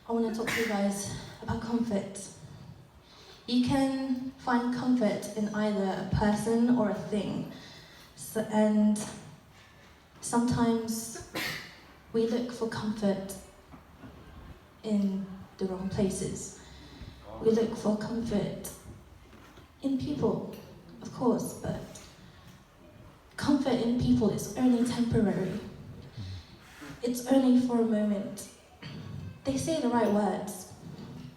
I want to talk to you guys about comfort. You can find comfort in either a person or a thing. And sometimes we look for comfort in the wrong places. We look for comfort in people, of course, but comfort in people is only temporary. It's only for a moment. They say the right words.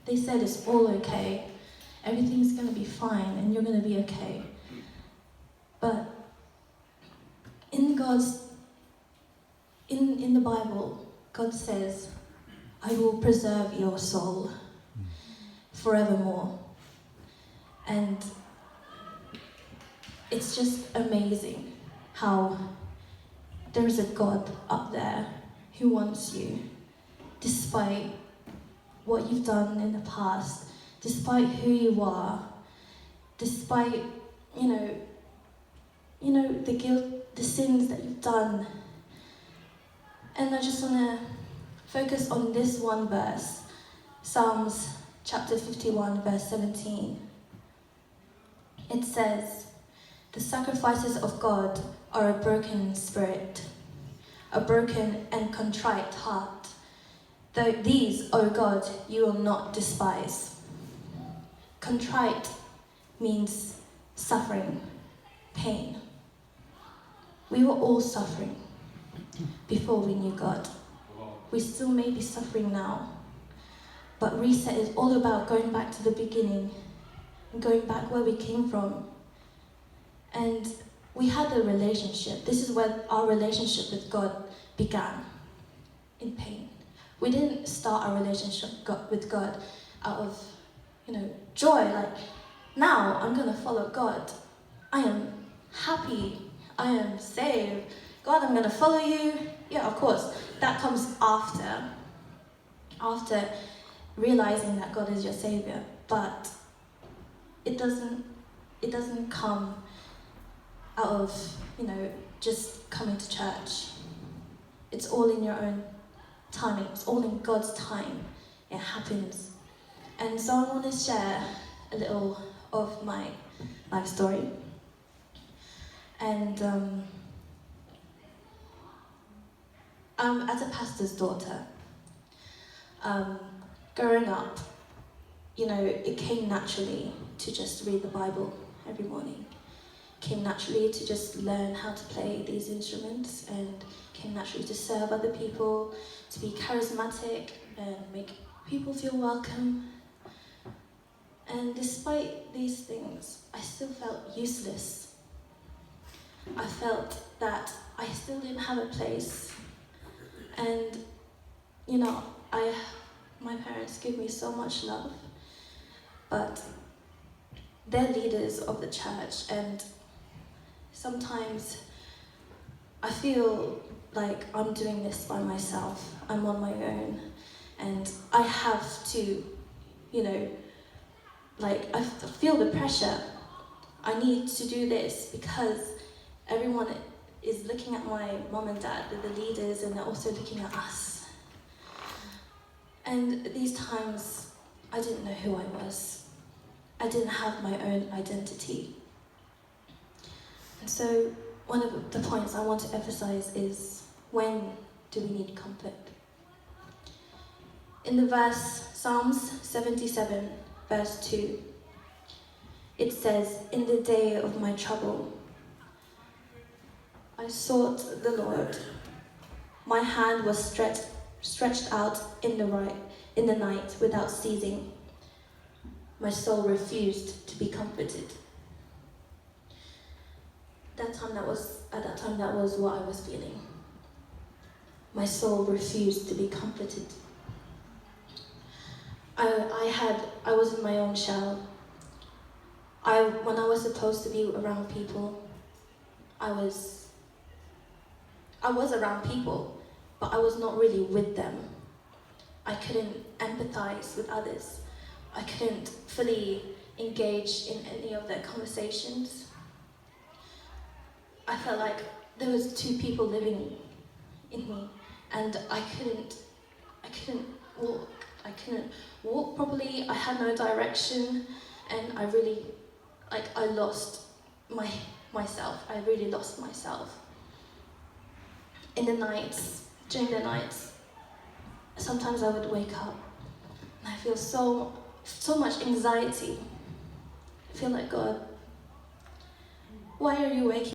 They said it's all okay. Everything's going to be fine and you're going to be okay. But in the Bible, God says, I will preserve your soul forevermore. And it's just amazing how there is a God up there who wants you, despite what you've done in the past, despite who you are, despite, the guilt, the sins that you've done. And I just want to focus on this one verse, Psalms chapter 51, verse 17. It says, the sacrifices of God are a broken spirit, a broken and contrite heart. Though these, O God, you will not despise. Contrite means suffering, pain. We were all suffering before we knew God. We still may be suffering now. But reset is all about going back to the beginning and going back where we came from. And we had a relationship. This is where our relationship with God began, in pain. We didn't start our relationship with God out of, joy. Like, now I'm going to follow God. I am happy. I am saved. God, I'm going to follow you. Yeah, of course. That comes after realizing that God is your Savior. But it doesn't come out of, just coming to church. It's all in your own timing. It's all in God's time. It happens. And so I want to share a little of my life story. And as a pastor's daughter, growing up, it came naturally to just read the Bible every morning. It came naturally to just learn how to play these instruments, and came naturally to serve other people, to be charismatic and make people feel welcome. And despite these things, I still felt useless. I felt that I still didn't have a place. And, my parents give me so much love, but they're leaders of the church, and sometimes I feel like I'm doing this by myself. I'm on my own, and I have to, I feel the pressure. I need to do this because everyone is looking at my mom and dad, they're the leaders, and they're also looking at us. And these times, I didn't know who I was. I didn't have my own identity. And so, one of the points I want to emphasize is, when do we need comfort? In the verse, Psalms 77, verse 2, it says, in the day of my trouble, I sought the Lord. My hand was stretched out in the night without ceasing. My soul refused to be comforted. At that time, that was what I was feeling. My soul refused to be comforted. I was in my own shell. When I was supposed to be around people, I was around people, but I was not really with them. I couldn't empathize with others. I couldn't fully engage in any of their conversations. I felt like there was two people living in me, and I couldn't walk. I couldn't walk properly. I had no direction, and I really, I lost myself. I really lost myself. In the nights, during the nights, sometimes I would wake up and I feel so much anxiety. I feel like, God, why are you waking